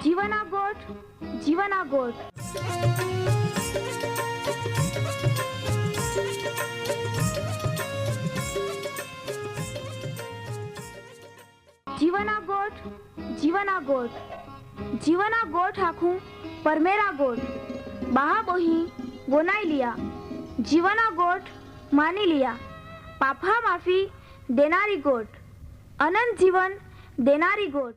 जीवना गोठ, जीवना गोठ। जीवना गोठ, जीवना गोठ। जीवना गोठ आखू परमेरा गोठ। बाहा बोही गोनाई लिया। जीवना गोठ मानी लिया। पापा माफी देनारी गोठ। अनंत जीवन देनारी गोठ।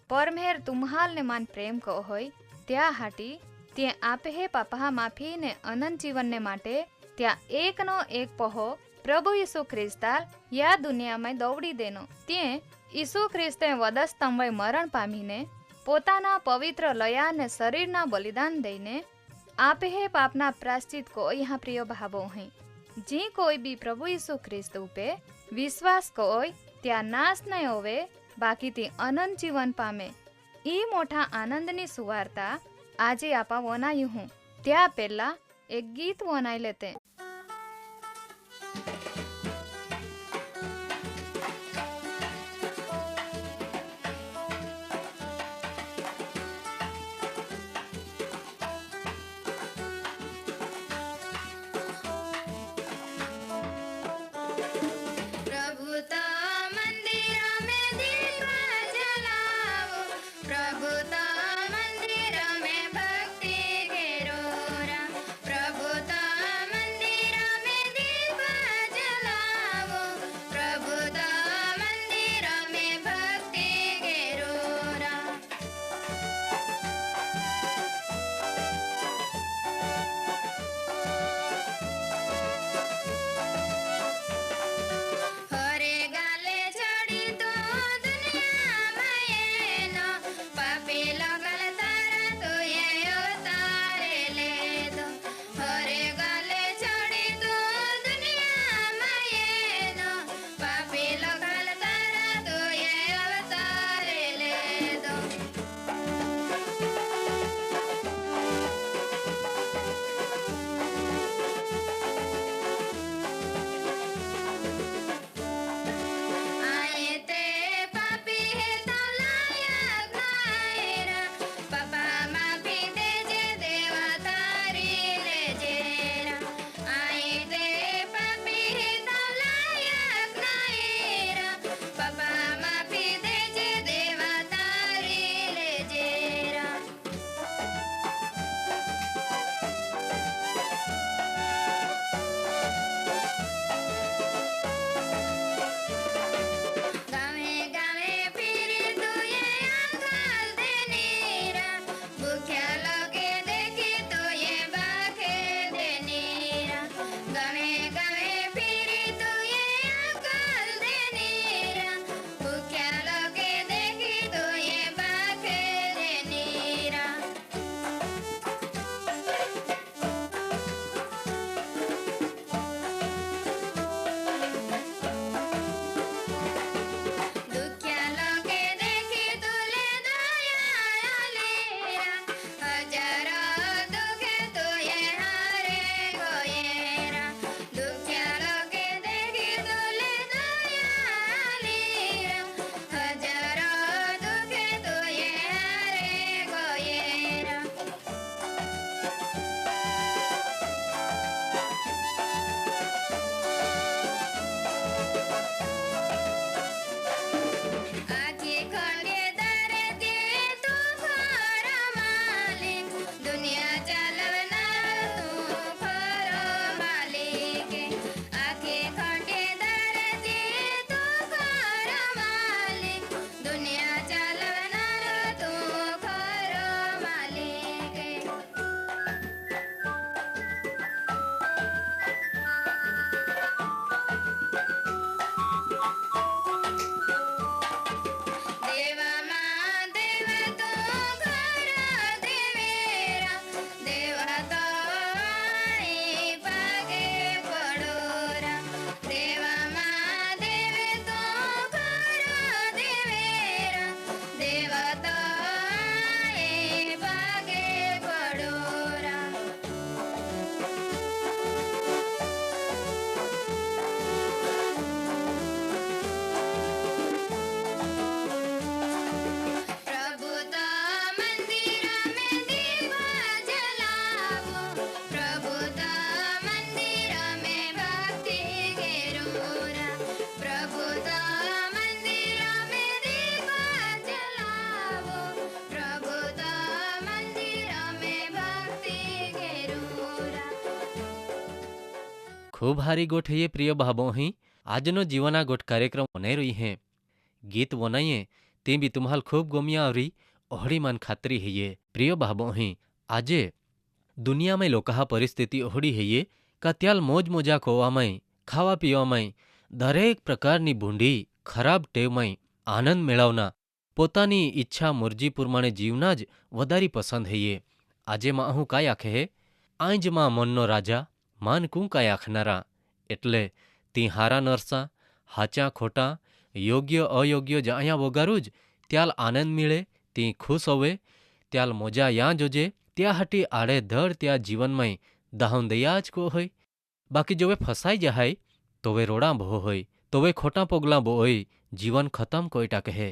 परमेर तुम्हाल ने मान प्रेम को होय त्या हाटी ते आपे हे पापा माफी ने अनंत जीवन ने माटे त्या एक नो एक पहो प्रभु यीशु ख्रिस्ताल या दुनिया में दौड़ी देनो ते यीशु ख्रिस्ते वधस्तंभे मरण पामीने पोताना पवित्र लया ने शरीरना बलिदान दईने आपे हे पापना प्राश्चित को यहाँ प्रिय भावो है। जी कोई भी प्रभु यीशु ख्रिस्त उपे विश्वास कोय त्या नाश नहीं होवे बाकी ती अनंत जीवन पामे। ई मोठा आनंदनी सुवार्ता આજે આપા વનાયું હું ત્યાં પહેલા એક ગીત વનાઈ લેતે। प्रभुता खूब हारी गोठ है ये प्रिय भाबो ही आजनो जीवना गोठ कार्यक्रम बनाई रही हैं गीत बनाइए ते भी तुम्हाल खूब गमिया आवरी ओहड़ी मन खातरी है ये प्रिय भाबो ही आजे दुनिया में लोका परिस्थिति ओहड़ी है ये का त्याल मोज मोजा खोवामय खावा पीवामय दरेक प्रकारनी भूंडी खराब टेवमय आनंद मेळवना પોતાની ઈચ્છા મુરજી પ્રમાણે જીવના જ વધારે પસંદ હૈયે આજે માં હું કાંઈ આખે હે આંજ માં મનનો રાજા માન કું કાંઈ આખનારા એટલે તી હારા નરસા હાચા ખોટા યોગ્ય અયોગ્ય જ્યાં વગારું જ ત્યાલ આનંદ મળે તી ખુશ હોવે ત્યાલ મોજા યાં જોજે ત્યાં હટી આડે ધડ ત્યાં જીવનમય દાહું દયા જ કો હોય બાકી જોવે ફસાઈ જાય તોવે રોડા બહો હોય તોવે ખોટા પગલાં બો હોય જીવન ખતમ કોઈટા કહે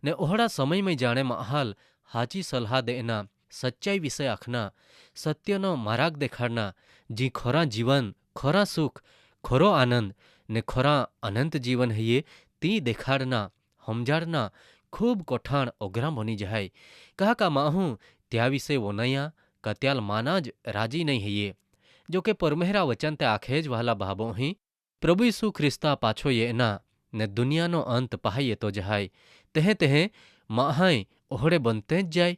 ने ओहड़ा समय में जाने महाल हाची सलाह देना सच्चाई विषय आखना सत्यनो मार्ग देखाड़ना जी खोरा जीवन खोरा सुख खोरो आनंद ने खोरा अनंत जीवन है ये ती देखाड़ना समझाड़ना खूब कोठाण ओगरा बनी जाए कहा का माहू त्या विषय वोनया का त्याल माना ज राजी नहीं है ये जो के परमेहरा वचन ते आखे ज वाला भाबो ही प्रभु यीशु ख्रिस्ता पाछो ये ना ने दुनियानो अंत पहाये तो जहाय तहें तहें माहाय ओहड़े बनते ज जाय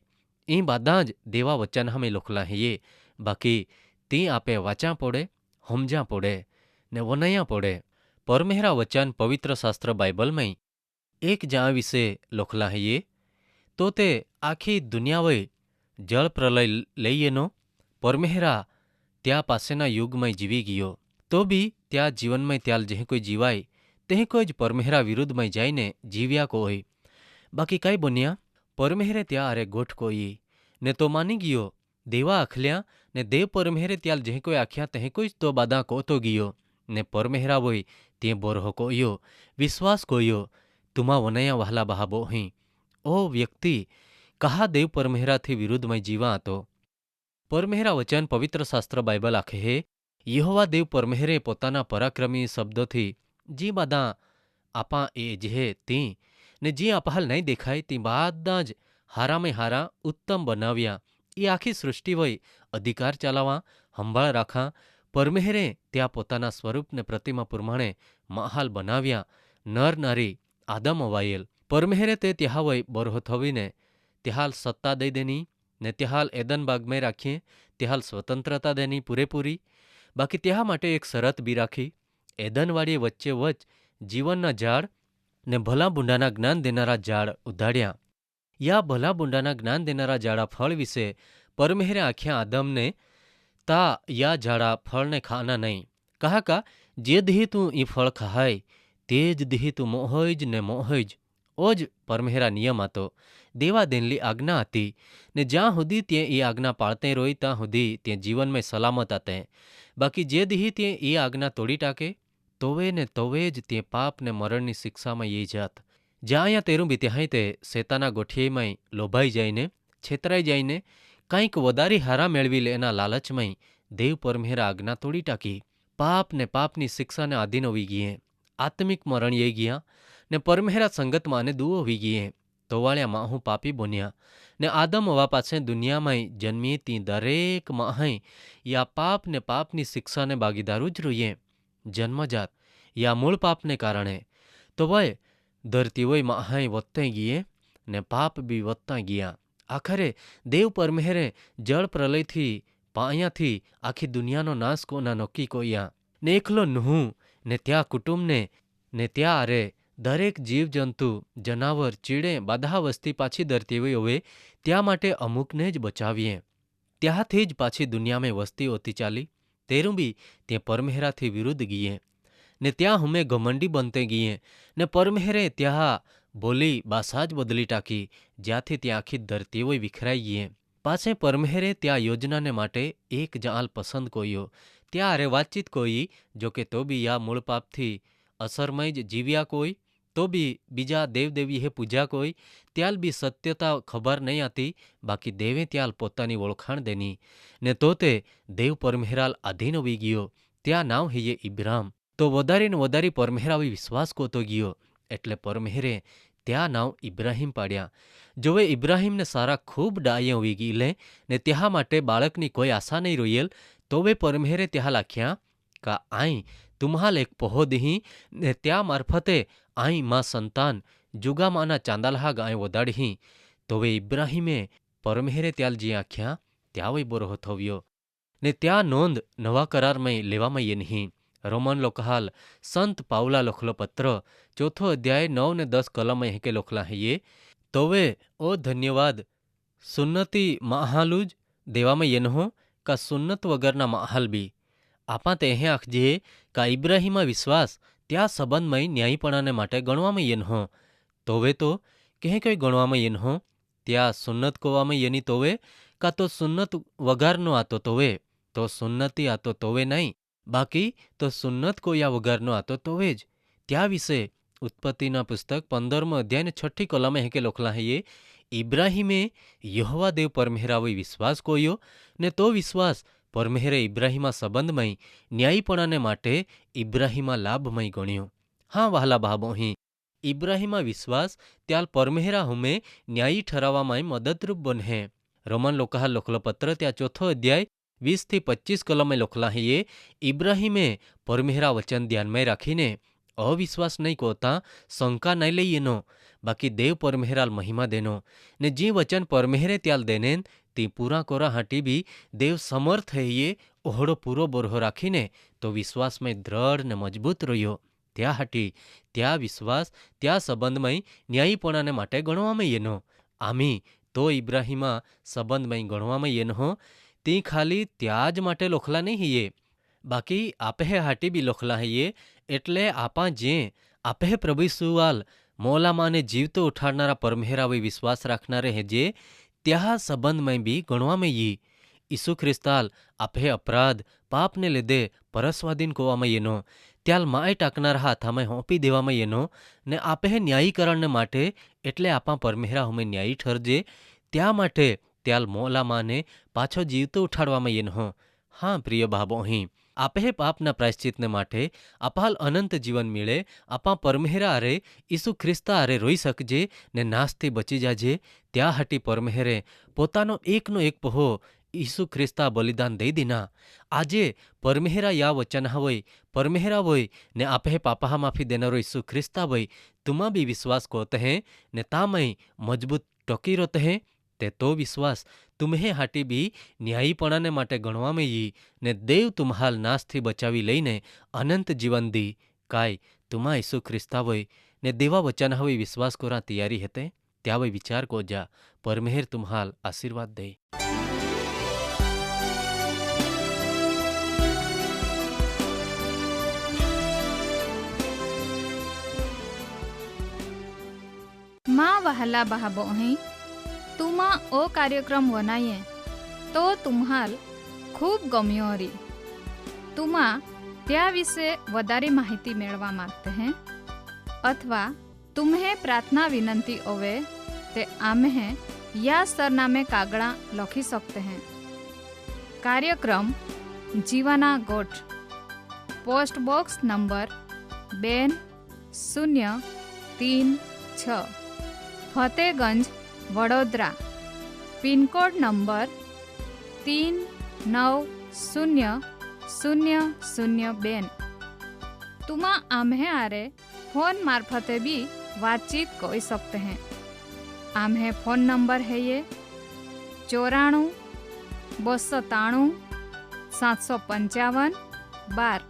ई बादा ज देवा वचन हमें लोखला है ये बाकी ती आपे वाचा पड़े हमजा पड़े ने वनया पड़े परमेहरा वचन पवित्र शास्त्र बाइबल में एक जा विषे लोखला है ये तो ते आखी दुनिया वय जल प्रलय लईएनो परमेहरा त्या पासेना युग में जीवी गयो तो भी त्या जीवन में त्याल जेह कोई जीवाय तेह कोई ज परमेहरा विरुद्ध में जाइने जीव्या को होय बाकी काई बनिया परमेहरे त्या अरे गोठ कोई ने तो मानी गियो देवा अखल्या ने देव परमेहरे त्याल जेह कोई आख्या तेह कोई तो बादा को तो गियो ने परमेहरा वोय ते बोरहो कोयो विश्वास कोयो तुमा वनया वहला बहाबो ही ओ व्यक्ति कहा देव परमेहरा थी विरुद्ध में जीवा तो परमेहरा वचन पवित्र शास्त्र बाइबल आखे है यहोवा देव परमेहरे पोताना पराक्रमी शब्दों थी जी बादा आपा ए जेहे ती ने जी अपहाल नहीं देखाय ती बादा ज हारा में हारा उत्तम बनाव्या ये आखी सृष्टि वय अधिकार चलावा हंभाळ राखा परमेहरे त्या पोताना स्वरूप ने प्रतिमा प्रमाणे महाल बनाव्या नर नारी आदम अवायेल परमेहरे ते त्या वय बरहो थवीने त्याहाल सत्ता दई देनी ने त्याहाल एदन बाग में राखीए त्याहाल स्वतंत्रता देनी पूरेपूरी बाकी त्या माटे एक शरत बी राखी एदनवाड़ी वच्चे वच जीवनना झाड़ ने भला बुंडाना ज्ञान देनारा झाड़ उधाड्या या भला बुंडाना ज्ञान देनारा झाड़ा फल विषे परमेहरे आख्या आदम ने ता या झाड़ा फल ने खाना नहीं कहा का जे दिही तू ई फल खाहाय तेज दिही तू मोहज ने मोहज ओज परमेहरा नियम आतो देवा देनली आज्ञा आती ने ज्यां हुदी ते ई आज्ञा पाळते रोई ता हुदी ते जीवन में सलामत आते बाकी जे दिही ते ई आज्ञा तोड़ी टाके तोवे ने तोवे ज ते पाप ने मरणनी शिक्षा में ये जात ज्यां या तेरू बीत्याहाय ते सेताना गोठिये में लोभाई जाइने छेतराई जाइने कांईक वधारी हारा मेळवी लेना लालच में देव परमेहरा आज्ञा तोड़ी टाकी पाप ने पापनी शिक्षा ने आधीन होवी गये आत्मिक मरण ये गया ने परमेहरा संगत माने दुओ होवी गये तोवाळ्या माहू पापी बन्या ने आदम हवा पाछे दुनिया में जन्मी ती दरेक माहय या पाप ने पापनी शिक्षा ने भागीदारू ज रहीए जन्मजात या मूल पाप ने कारणे तो वय धरती वय माहाय वत्ते गिये ने पाप भी वत्ता गया आखरे देव परमेहरे जल प्रलय थी पाया थी आखी दुनिया नो नाश को ना नक्की कोया ने एकलो नुहू ने त्या कुटुंब ने त्या अरे दरेक जीव जंतु जनावर चीड़े बाधा वस्ती पाछी धरती वय होवे त्या माटे अमुक ने ज बचावीए त्याथी ज पाछी दुनिया में वस्ती होती चाली तेरू भी ते परमेहरा थी विरुद्ध गिये ने त्या हमें घमंडी बनते गिये ने परमेहरे त्या बोली बासाज बदली टाकी ज्याथी त्या आखी धरती वय विखराई गिये पाछे परमेहरे त्या योजना ने माटे एक जाल पसंद कोयो त्या अरे वातचीत कोई जो के तो भी या मूल पाप थी असरमय ज जीव्या कोई तो भी बीजा देव देवी हे पूजा कोई त्याल भी सत्यता खबर नहीं आती बाकी देवे त्याल पोतानी ओळखाण देनी ने तो ते देव परमेहराल अधीन होवी गयो त्या नाव है ये इब्राम तो वधारे ने वधारे परमेहरावी विश्वास कोतो गयो एटले परमेहरे त्या नाव इब्राहिम पाड्या जोवे इब्राहिम ने सारा खूब डाये होवी गईले ने त्या माटे बाळकनी कोई आशा नहीं रोयेल तोवे परमेहरे त्या लाख्या का आई तुम्हाल एक पहो दही ने त्या मार्फते आई मां संतान जुगा माना चांदालहा गाय वदाड़ी तो वे इब्राहिमे परमेरे त्याल जी आख्या त्या वही बोरो थव्यो ने त्या नोंध नवा करार में लेवा में ये नहीं। रोमन लोकहाल संत पाउला लोखलो पत्र 4 अध्याय 9 ने 10 कलम में हेके लोखला है ये तो वे ओ धन्यवाद सुन्नति महालूज देवा में ये नहो का सुन्नत वगरना महाल भी आपा ते हे आखजे का इब्राहिमा विश्वास त्या संबंध में न्यायीपणाने माटे गणवा में ये नहो तो वे तो कहे कोई गणवा में ये नहो त्या सुन्नत कोवा में येनी तोवे का तो सुन्नत वगारनो आतो तोवे तो सुन्नति आतो तोवे नहीं बाकी तो सुन्नत को या वगारनो आतो तोवे ज त्या विषे उत्पत्तिना पुस्तक 15 अध्याय ने 6 कलम हेके लोखला है ये इब्राहिमे यहोवा देव परमेहरावी विश्वास कोयो ने तो विश्वास परमेहरे इब्राहिमा संबंधमय न्यायीपणाने माटे इब्राहिमा लाभमय गण्यो। हाँ वहाला भाबोही इब्राहिमा विश्वास त्याल परमेहरा हुमे न्यायी ठरावामाय मददरूप बने। रोमन लोकहाल लोखलो पत्र त्या 4 अध्याय 20 થી 25 कलम में लोखला है ये इब्राहिमे परमेहरा वचन ध्यान में राखीने अविश्वास नहीं कोता शंका नहीं लईनो बाकी देव परमेहराल महिमा देनो ने जी वचन परमेहरे त्याल देने ती पूरा कोरा हाटी भी देव समर्थ है ये ओहड़ो पूरो बोरहो राखीने तो विश्वास में दृढ़ ने मजबूत रह्यो त्या हाटी त्या विश्वास त्या संबंधमय न्यायीपणाने माटे गणवामां येनो आमी तो इब्राहिमा संबंधमय गणवामां येनो ती खाली त्याज माटे लोखला नहीं ये बाकी आपे हाटी भी लोखला है ये एटले आपा जे आपे प्रभु सुवाल मोला माने जीवतो उठाड़नारा परमेहरावी विश्वास राखनारे है जे त्या संबंधमय भी गणवामां यी ईसु ख्रिस्ताल आपे अपराध पापने लीधे परस्वाधीन कोवामां येनो त्याल माय टाकनार हाथ हमें होंपी देवामां येनो ने आपे न्यायीकरणने माटे एटले आपा परमेहरा हमें न्यायी ठरजे त्या माटे त्याल मोला माने पाछो जीवतो उठाड़वामां येनो। हाँ प्रिय भाबोही आपे पापना प्रायश्चितने माटे अपाल अनंत जीवन मिले आपा परमेहरा आरे ईसु ख्रिस्ता आरे रोई सकजे ने नाशथी बची जाजे त्या हाटी परमेहरे पोतानो एकनो एक पहो ईसु ख्रिस्ता बलिदान दई दीना आजे परमेहरा या वचन हवय परमेहरा वय ने आपे पापा माफी देनारो ईसु ख्रिस्ता वय तुमा भी विश्वास कोते हैं ने तामय मजबूत टोकी रोते हैं ते तो विश्वास तुम्हें हाटी भी न्यायीपणाने माटे गणवामां यी ने देव तुम्हाल नाशथी बचावी लईने अनंत जीवन दी काय तुमा ईसु ख्रिस्ता वय ने देवा वचन हवय विश्वास कोरा तैयारी हेते त्या वय विचार को जा परमेहर तुम्हाल आशीर्वाद दे। माँ वहला बहाबोही तुमा ओ कार्यक्रम वनाये तो तुम्हाल खूब गम्यो री तुमा त्या विषे वधारे माहिती मेळवा मागते हैं अथवा तुम्हें प्रार्थना विनंती होवे ते आम्हे या सरनामे कागड़ा लखी सकते हैं। कार्यक्रम जीवाना गोठ post box number 2036 Fatehganj Vadodara pin code number 390002 तुमा आम्हे आरे फोन मार्फते भी बातचीत कर सकते हैं। आम्हे फोन नंबर है ये 94 293 755 12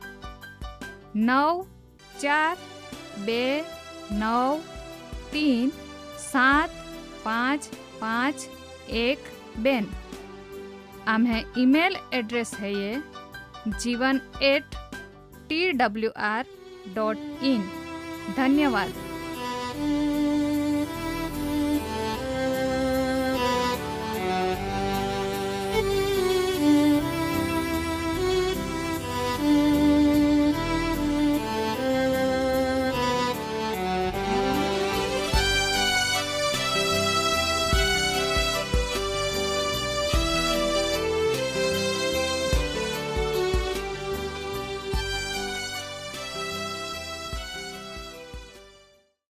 9429375512 आम्हे ईमेल एड्रेस है ये jivan@twr.in। धन्यवाद।